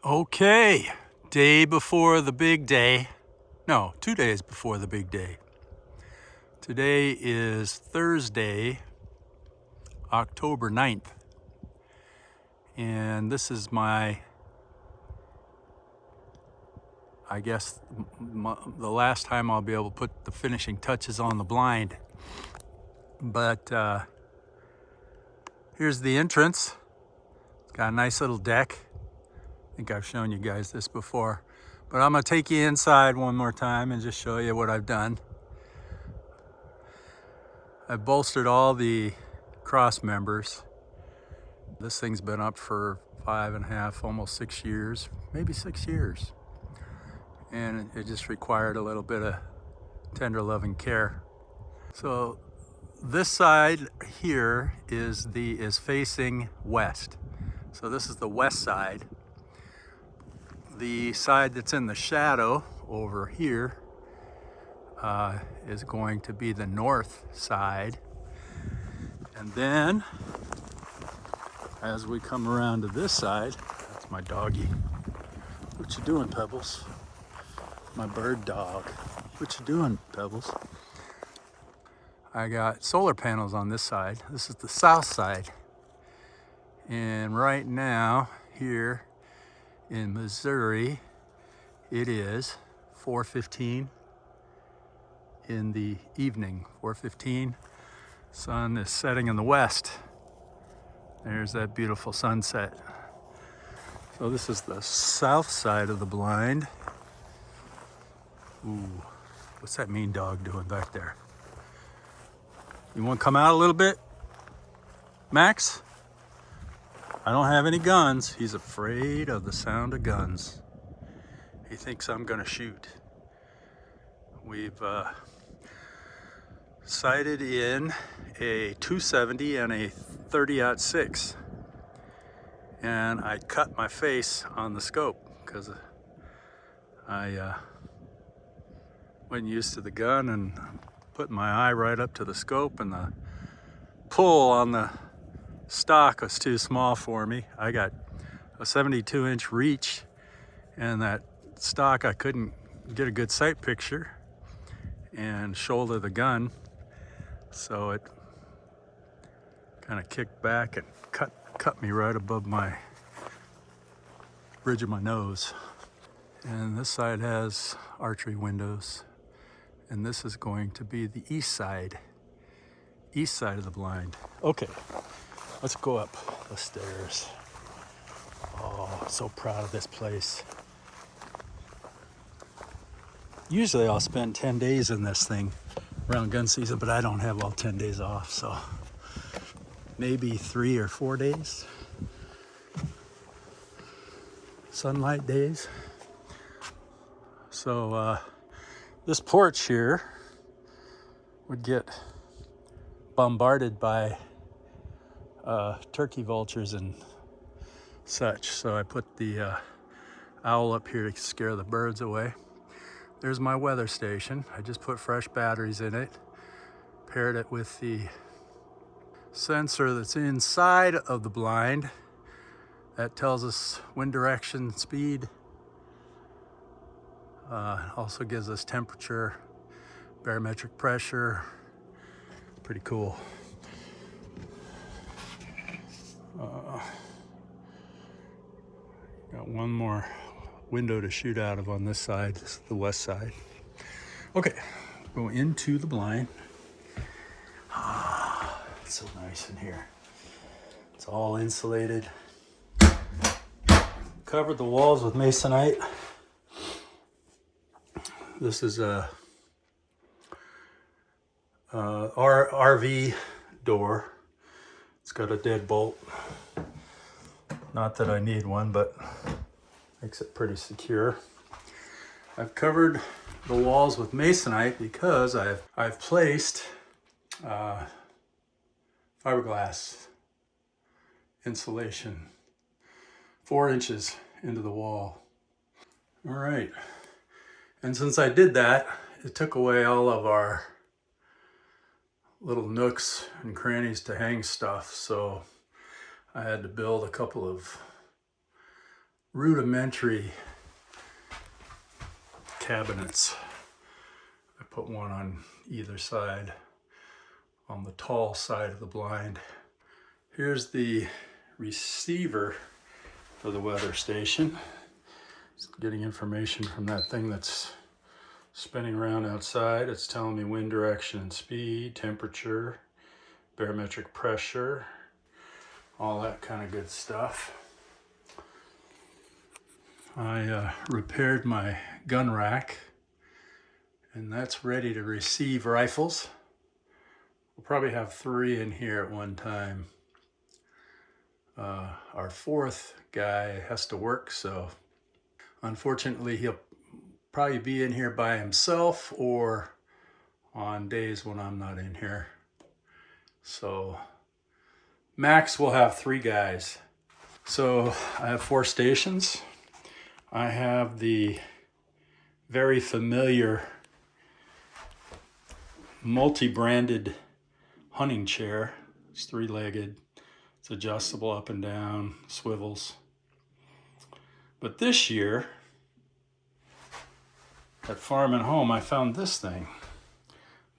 Okay, day before the big day. No, 2 days before the big day. Today is Thursday, October 9th. And this is my, I guess, the last time I'll be able to put the finishing touches on the blind. But here's the entrance. It's got a nice little deck. I think I've shown you guys this before. But I'm gonna take you inside one more time and just show you what I've done. I've bolstered all the cross members. This thing's been up for 5.5, almost 6 years, maybe 6 years. And it just required a little bit of tender loving care. So this side here is facing west. So this is the west side. The side that's in the shadow over here is going to be the north side. And then as we come around to this side, that's my doggy. What you doing, Pebbles? My bird dog. What you doing, Pebbles? I got solar panels on this side. This is the south side. And right now, here in Missouri, it is 4:15 in the evening. 4:15. Sun is setting in the west. There's that beautiful sunset. So this is the south side of the blind. Ooh, what's that mean dog doing back there? You want to come out a little bit, Max? I don't have any guns. He's afraid of the sound of guns. He thinks I'm gonna shoot. We've sighted in a 270 and a 30-06. And I cut my face on the scope because I wasn't used to the gun and putting my eye right up to the scope, and the pull on the stock was too small for me. I got a 72-inch reach, and that stock I couldn't get a good sight picture and shoulder the gun, so it kind of kicked back and cut me right above my bridge of my nose. And this side has archery windows, and this is going to be the east side of the blind. Okay, let's go up the stairs. Oh, I'm so proud of this place. Usually I'll spend 10 days in this thing around gun season, but I don't have all 10 days off, so maybe 3 or 4 days. Sunlight days. So this porch here would get bombarded by turkey vultures and such. So I put the owl up here to scare the birds away. There's my weather station. I just put fresh batteries in it, paired it with the sensor that's inside of the blind that tells us wind direction, speed. Also gives us temperature, barometric pressure. Pretty cool. Got one more window to shoot out of on this side. This is the west side. Okay, go into the blind. Ah, it's so nice in here. It's all insulated. Covered the walls with masonite. This is a RV door. It's got a deadbolt. Not that I need one, but makes it pretty secure. I've covered the walls with masonite because I've placed fiberglass insulation 4 inches into the wall. All right. And since I did that, it took away all of our little nooks and crannies to hang stuff. So I had to build a couple of rudimentary cabinets. I put one on either side, on the tall side of the blind. Here's the receiver for the weather station. Just getting information from that thing that's spinning around outside. It's telling me wind direction and speed, temperature, barometric pressure, all that kind of good stuff. I repaired my gun rack, and that's ready to receive rifles. We'll probably have 3 in here at one time. Our 4th guy has to work, so unfortunately he'll probably be in here by himself or on days when I'm not in here. So max will have 3 guys. So I have 4 stations. I have the very familiar multi-branded hunting chair. It's 3-legged. It's adjustable up and down, swivels. But this year, at Farm and Home, I found this thing.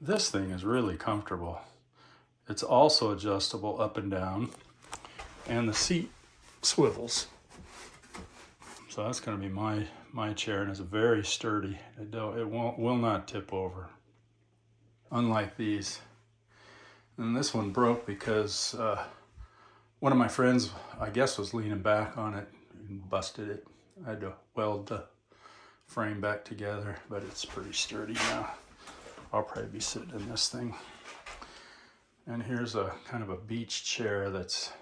This thing is really comfortable. It's also adjustable up and down, and the seat swivels. So that's going to be my chair, and it's very sturdy. It will not tip over. Unlike these. And this one broke because one of my friends, I guess, was leaning back on it and busted it. I had to weld the frame back together, but it's pretty sturdy now. I'll probably be sitting in this thing. And here's a kind of a beach chair that's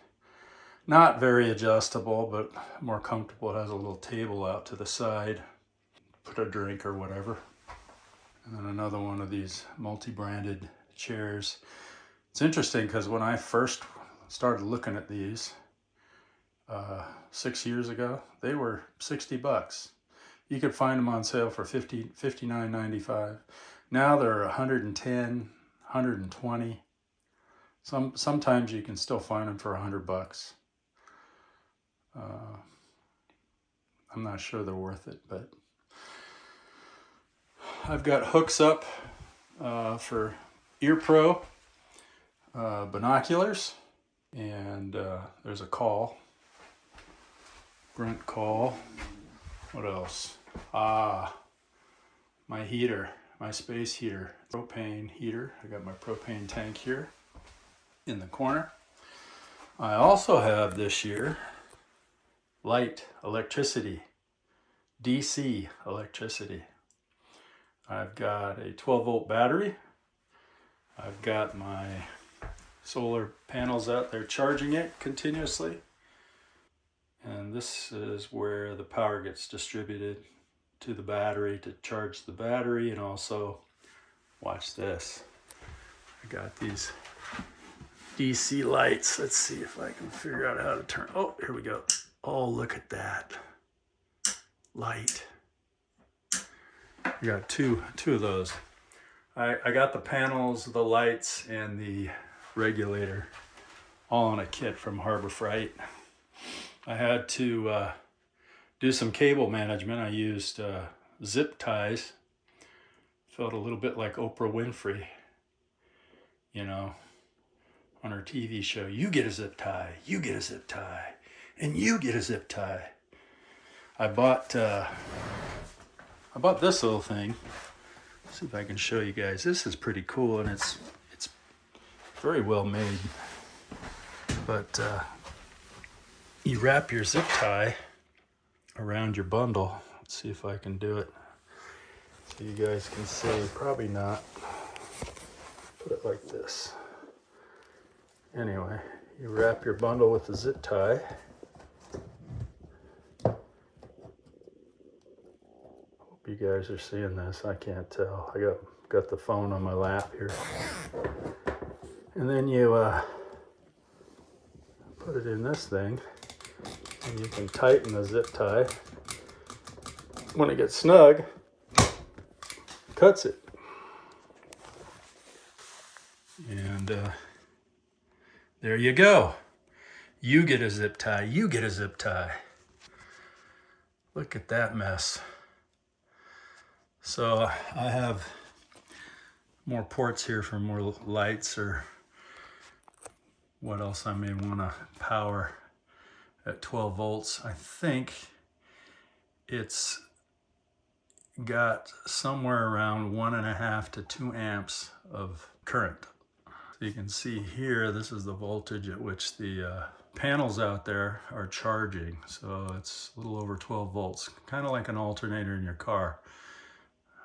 not very adjustable, but more comfortable. It has a little table out to the side, put a drink or whatever. And then another one of these multi-branded chairs. It's interesting because when I first started looking at these 6 years ago, they were $60. You could find them on sale for $59.95. Now they're $110, $120. Sometimes you can still find them for $100. I'm not sure they're worth it, but I've got hooks up for Ear Pro binoculars, and there's a call, grunt call. What else? My heater, my space heater, propane heater. I got my propane tank here in the corner. I also have this year light electricity, DC electricity. I've got a 12-volt battery. I've got my solar panels out there charging it continuously. And this is where the power gets distributed to the battery to charge the battery. And also, watch this. I got these DC lights. Let's see if I can figure out how to turn. Oh, here we go. Oh, look at that light. I got two of those. I got the panels, the lights, and the regulator all in a kit from Harbor Freight. I had to do some cable management. I used zip ties. Felt a little bit like Oprah Winfrey, you know, on her TV show. You get a zip tie, you get a zip tie, and you get a zip tie. I bought this little thing. Let's see if I can show you guys. This is pretty cool, and it's very well made. But you wrap your zip tie around your bundle. Let's see if I can do it so you guys can see. Probably not. Put it like this. Anyway, you wrap your bundle with the zip tie. Hope you guys are seeing this. I can't tell. I got the phone on my lap here. And then you put it in this thing, and you can tighten the zip tie. When it gets snug, cuts it. And there you go. You get a zip tie. You get a zip tie. Look at that mess. So I have more ports here for more lights or what else I may want to power at 12 volts. I think it's got somewhere around 1.5 to 2 amps of current. So you can see here, this is the voltage at which the panels out there are charging. So it's a little over 12 volts, kind of like an alternator in your car.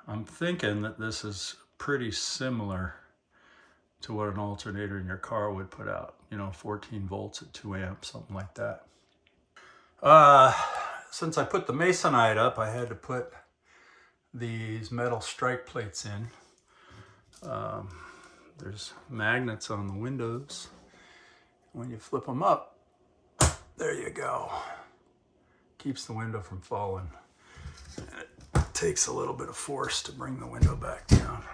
I'm thinking that this is pretty similar to what an alternator in your car would put out. You know, 14 volts at 2 amps, something like that. Since I put the Masonite up, I had to put these metal strike plates in. There's magnets on the windows. When you flip them up, there you go. Keeps the window from falling. And it takes a little bit of force to bring the window back down.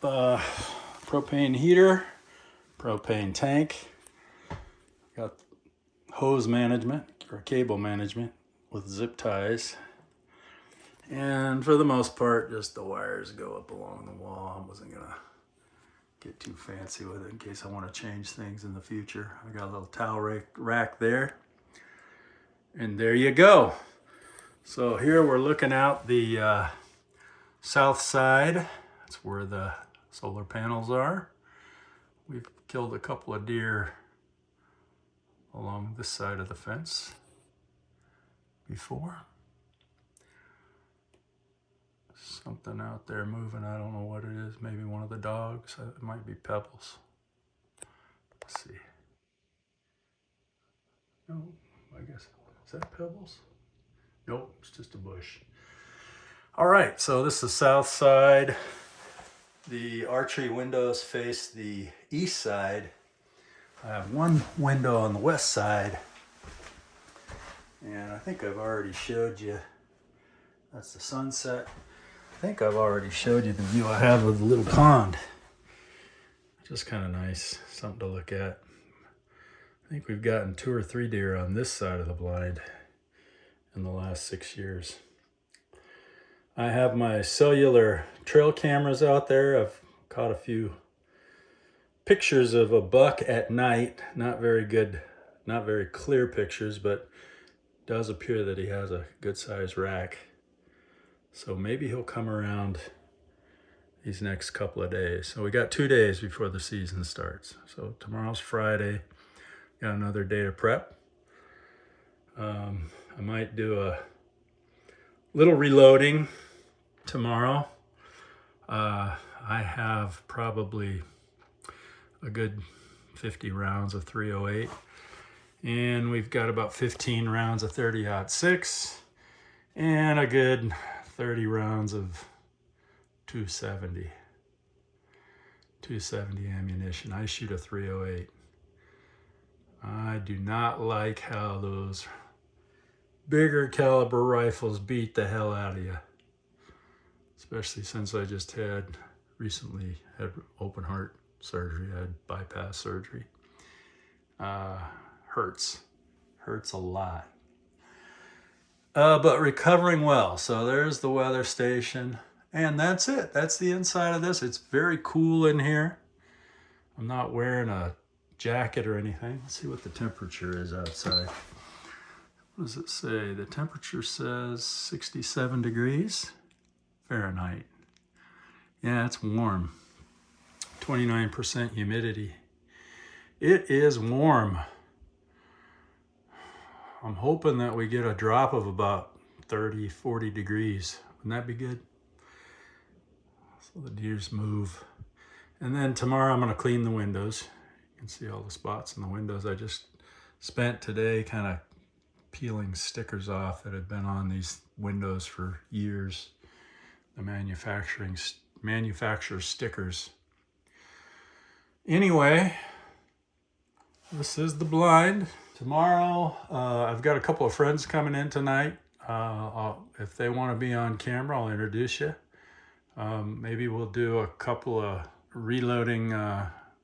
Propane heater, propane tank. Got hose management or cable management with zip ties. And for the most part, just the wires go up along the wall. I wasn't gonna get too fancy with it in case I want to change things in the future. I got a little towel rack there. And there you go. So here we're looking out the south side. That's where the solar panels are. We've killed a couple of deer along this side of the fence before. Something out there moving, I don't know what it is. Maybe one of the dogs. It might be Pebbles. Let's see. No, I guess, is that Pebbles? Nope, it's just a bush. All right, so this is the south side. The archery windows face the east side. I have one window on the west side. And I think I've already showed you, that's the sunset. I think I've already showed you the view I have of the little pond. Just kind of nice, something to look at. I think we've gotten 2 or 3 deer on this side of the blind in the last 6 years. I have my cellular trail cameras out there. I've caught a few pictures of a buck at night. Not very good, not very clear pictures, but it does appear that he has a good sized rack. So maybe he'll come around these next couple of days. So we got 2 days before the season starts. So tomorrow's Friday. Got another day to prep. I might do a little reloading tomorrow. I have probably a good 50 rounds of .308. And we've got about 15 rounds of 30-06 and a good 30 rounds of 270 ammunition. I shoot a .308. I do not like how those bigger caliber rifles beat the hell out of you. Especially since I just recently had open heart surgery. I had bypass surgery. Hurts a lot. But recovering well. So there's the weather station. And that's it. That's the inside of this. It's very cool in here. I'm not wearing a jacket or anything. Let's see what the temperature is outside. What does it say? The temperature says 67 degrees Fahrenheit. Yeah, it's warm. 29% humidity. It is warm. I'm hoping that we get a drop of about 30, 40 degrees. Wouldn't that be good? So the deers move. And then tomorrow I'm going to clean the windows. You can see all the spots in the windows. I just spent today kind of peeling stickers off that had been on these windows for years. The manufacturer stickers. Anyway, this is the blind. Tomorrow, I've got a couple of friends coming in tonight. If they want to be on camera, I'll introduce you. Maybe we'll do a couple of reloading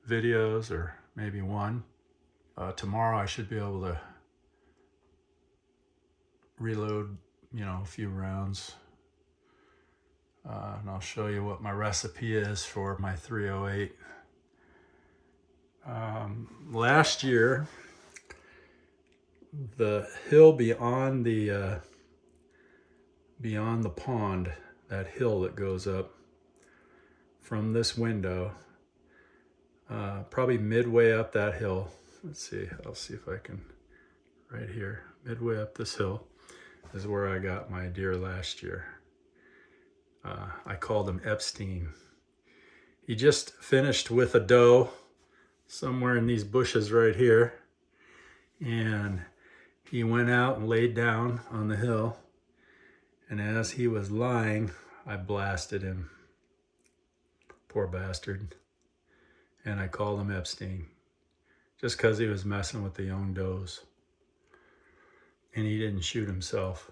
videos, or maybe one. Tomorrow I should be able to reload, a few rounds. And I'll show you what my recipe is for my 308. Last year, the hill beyond the pond, that hill that goes up from this window, probably midway up that hill. Let's see, I'll see if I can, right here, midway up this hill is where I got my deer last year. I called him Epstein. He just finished with a doe somewhere in these bushes right here. And he went out and laid down on the hill. And as he was lying, I blasted him. Poor bastard. And I called him Epstein. Just because he was messing with the young does. And he didn't shoot himself.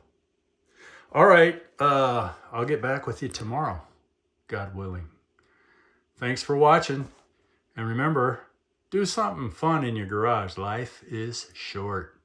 All right, I'll get back with you tomorrow, God willing. Thanks for watching. And remember, do something fun in your garage. Life is short.